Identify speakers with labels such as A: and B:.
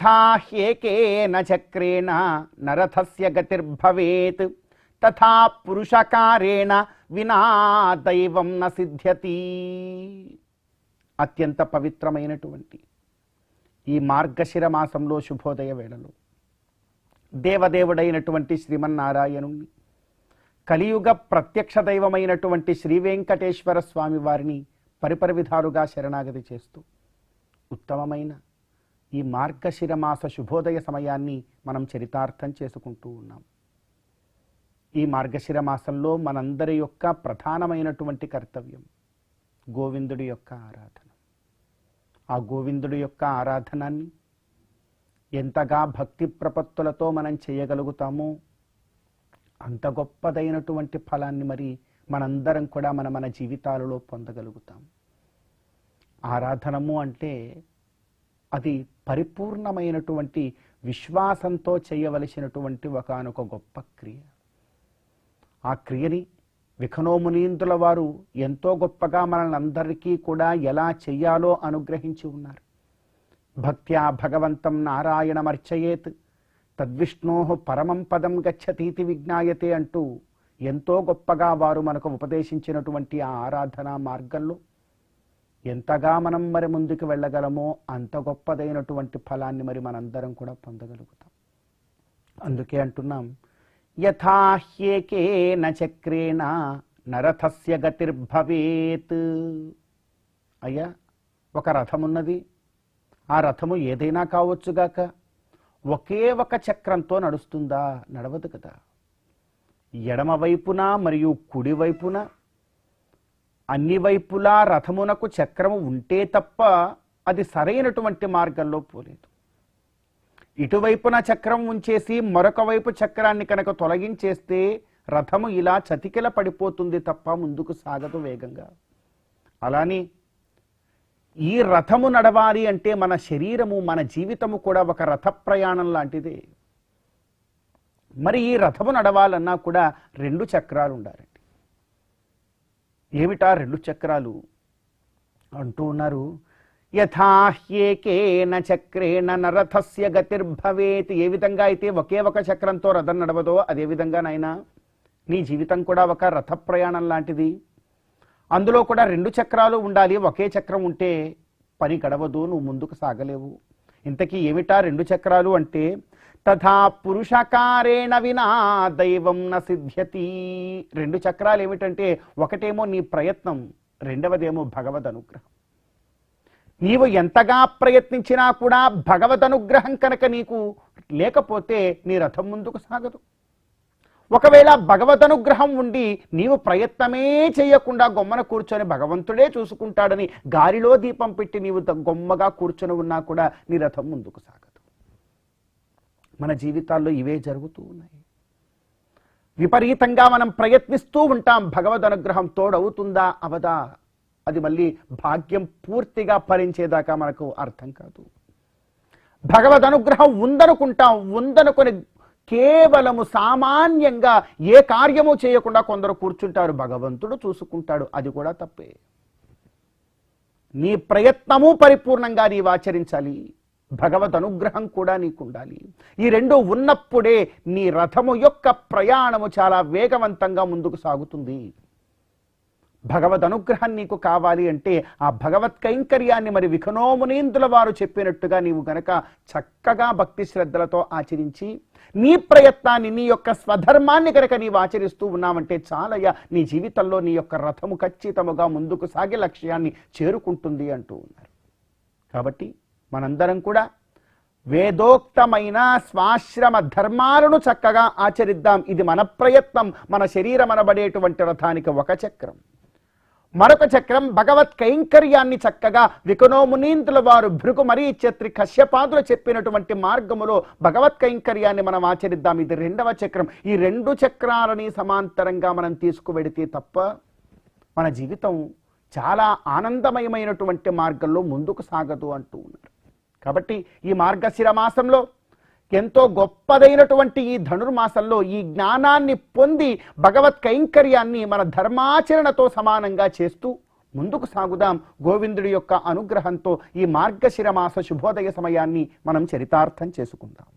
A: యథా హ్యేకేన చక్రేణ నరథస్య గతిర్భవేత్ తథా పురుషకారేణ వినా దైవం న సిద్ధ్యతి. అత్యంత పవిత్రమైనటువంటి ఈ మార్గశిర మాసంలో శుభోదయ వేళలో దేవదేవుడైనటువంటి శ్రీమన్నారాయణుణ్ణి, కలియుగ ప్రత్యక్ష దైవమైనటువంటి శ్రీ వెంకటేశ్వర స్వామి వారిని పరిపరి విధాలుగా శరణాగతి చేస్తూ ఉత్తమమైన ఈ మార్గశిర మాస శుభోదయ సమయాన్ని మనం చరితార్థం చేసుకుంటూ ఉన్నాం. ఈ మార్గశిర మాసంలో మనందరి యొక్క ప్రధానమైనటువంటి కర్తవ్యం గోవిందుడి యొక్క ఆరాధన. ఆ గోవిందుడి యొక్క ఆరాధనాన్ని ఎంతగా భక్తి ప్రపత్తులతో మనం చేయగలుగుతామో అంత గొప్పదైనటువంటి ఫలాన్ని మరి మనందరం కూడా మన జీవితాలలో పొందగలుగుతాం. ఆరాధనము అంటే అది పరిపూర్ణమైనటువంటి విశ్వాసంతో చేయవలసినటువంటి ఒకానొక గొప్ప క్రియ. ఆ క్రియని విఖనోమునీంద్రుల వారు ఎంతో గొప్పగా మనల్ని అందరికీ కూడా ఎలా చెయ్యాలో అనుగ్రహించి ఉన్నారు. భక్త్యా భగవంతం నారాయణమర్చయేత్ తద్విష్ణో పరమం పదం గచ్చతీతి విజ్ఞాయతే అంటూ ఎంతో గొప్పగా వారు మనకు ఉపదేశించినటువంటి ఆ ఆరాధనా మార్గంలో ఎంతగా మనం మరి ముందుకు వెళ్ళగలమో అంత గొప్పదైనటువంటి ఫలాన్ని మరి మనందరం కూడా పొందగలుగుతాం. అందుకే అంటున్నాం, యథా హ్యేకేన చక్రేణ నరథస్య గతిర్భవేత్. అయ్యా, ఒక రథమున్నది, ఆ రథము ఏదైనా కావచ్చుగాక, ఒకే ఒక చక్రంతో నడుస్తుందా? నడవదు కదా. ఎడమ వైపున మరియు కుడి వైపున అన్ని వైపులా రథమునకు చక్రము ఉంటే తప్ప అది సరైనటువంటి మార్గంలో పోలేదు. ఇటువైపున చక్రం ఉంచేసి మరొక వైపు చక్రాన్ని కనుక తొలగించేస్తే రథము ఇలా చతికిల పడిపోతుంది తప్ప ముందుకు సాగదు వేగంగా. అలానే ఈ రథము నడవాలి అంటే మన శరీరము, మన జీవితము కూడా ఒక రథ ప్రయాణం లాంటిదే. మరి ఈ రథము నడవాలన్నా కూడా 2 చక్రాలు ఉండాలండి. ఏమిటా 2 చక్రాలు అంటూ ఉన్నారు. యథా హ్యేకేన చక్రేణ నరథస్య గతిర్భవేత్. ఏ విధంగా అయితే ఒకే ఒక చక్రంతో రథం నడవదో అదే విధంగా నాయనా నీ జీవితం కూడా ఒక రథ ప్రయాణం లాంటిది. అందులో కూడా 2 చక్రాలు ఉండాలి. ఒకే చక్రం ఉంటే పని గడవదు, నువ్వు ముందుకు సాగలేవు. ఇంతకీ ఏమిటా 2 చక్రాలు అంటే తథా పురుషకారేణ వినా దైవం న సిద్ధ్యతి. 2 చక్రాలు ఏమిటంటే ఒకటేమో నీ ప్రయత్నం, రెండవదేమో భగవద్ అనుగ్రహం. నీవు ఎంతగా ప్రయత్నించినా కూడా భగవద్ అనుగ్రహం కనుక నీకు లేకపోతే నీ రథం ముందుకు సాగదు. ఒకవేళ భగవద్ అనుగ్రహం ఉండి నీవు ప్రయత్నమే చేయకుండా గొమ్మన కూర్చొని భగవంతుడే చూసుకుంటాడని గాలిలో దీపం పెట్టి నీవు గొమ్మగా కూర్చొని ఉన్నా కూడా నీ రథం ముందుకు సాగదు. మన జీవితాల్లో ఇవే జరుగుతూ ఉన్నాయి. విపరీతంగా మనం ప్రయత్నిస్తూ ఉంటాం, భగవద్ అనుగ్రహం తోడవుతుందా అవదా అది మళ్ళీ భాగ్యం పూర్తిగా ఫలించేదాకా మనకు అర్థం కాదు. భగవద్ అనుగ్రహం ఉందనుకుంటాం, ఉందనుకొని కేవలము సామాన్యంగా ఏ కార్యము చేయకుండా కొందరు కూర్చుంటారు. భగవంతుడు చూసుకుంటాడు, అది కూడా తప్పే. నీ ప్రయత్నము పరిపూర్ణంగా నీవు ఆచరించాలి, భగవద్ అనుగ్రహం కూడా నీకు ఉండాలి. ఈ 2 ఉన్నప్పుడే నీ రథము యొక్క ప్రయాణము చాలా వేగవంతంగా ముందుకు సాగుతుంది. భగవద్ అనుగ్రహం నీకు కావాలి అంటే ఆ భగవత్ కైంకర్యాన్ని మరి విఖనోమునీంద్రుల వారు చెప్పినట్టుగా నీవు గనక చక్కగా భక్తి శ్రద్ధలతో ఆచరించి నీ ప్రయత్నాన్ని, నీ యొక్క స్వధర్మాన్ని కనుక నీవు ఆచరిస్తూ ఉన్నావంటే చాలయ్య, నీ జీవితంలో నీ యొక్క రథము ఖచ్చితముగా ముందుకు సాగే లక్ష్యాన్ని చేరుకుంటుంది అంటూ ఉన్నారు. కాబట్టి మనందరం కూడా వేదోక్తమైన స్వాశ్రమ ధర్మాలను చక్కగా ఆచరిద్దాం. ఇది మన ప్రయత్నం. మన శరీరం అనబడేటువంటి రథానికి ఒక చక్రం, మరొక చక్రం భగవత్ కైంకర్యాన్ని చక్కగా విఖనోమునీంద్రుల వారు భృగు మరీచత్రి కశ్యపాదులు చెప్పినటువంటి మార్గములో భగవత్ కైంకర్యాన్ని మనం ఆచరిద్దాం. ఇది 2వ చక్రం. ఈ 2 చక్రాలని సమాంతరంగా మనం తీసుకువెడితే తప్ప మన జీవితం చాలా ఆనందమయమైనటువంటి మార్గంలో ముందుకు సాగదు అంటూ ఉన్నారు. కాబట్టి ఈ మార్గశిర మాసంలో ఎంతో గొప్పదైనటువంటి ఈ ధనుర్మాసంలో ఈ జ్ఞానాన్ని పొంది భగవత్ కైంకర్యాన్ని మన ధర్మాచరణతో సమానంగా చేస్తూ ముందుకు సాగుదాం. గోవిందుడి యొక్క అనుగ్రహంతో ఈ మార్గశిర మాస శుభోదయ సమయాన్ని మనం చరితార్థం చేసుకుందాం.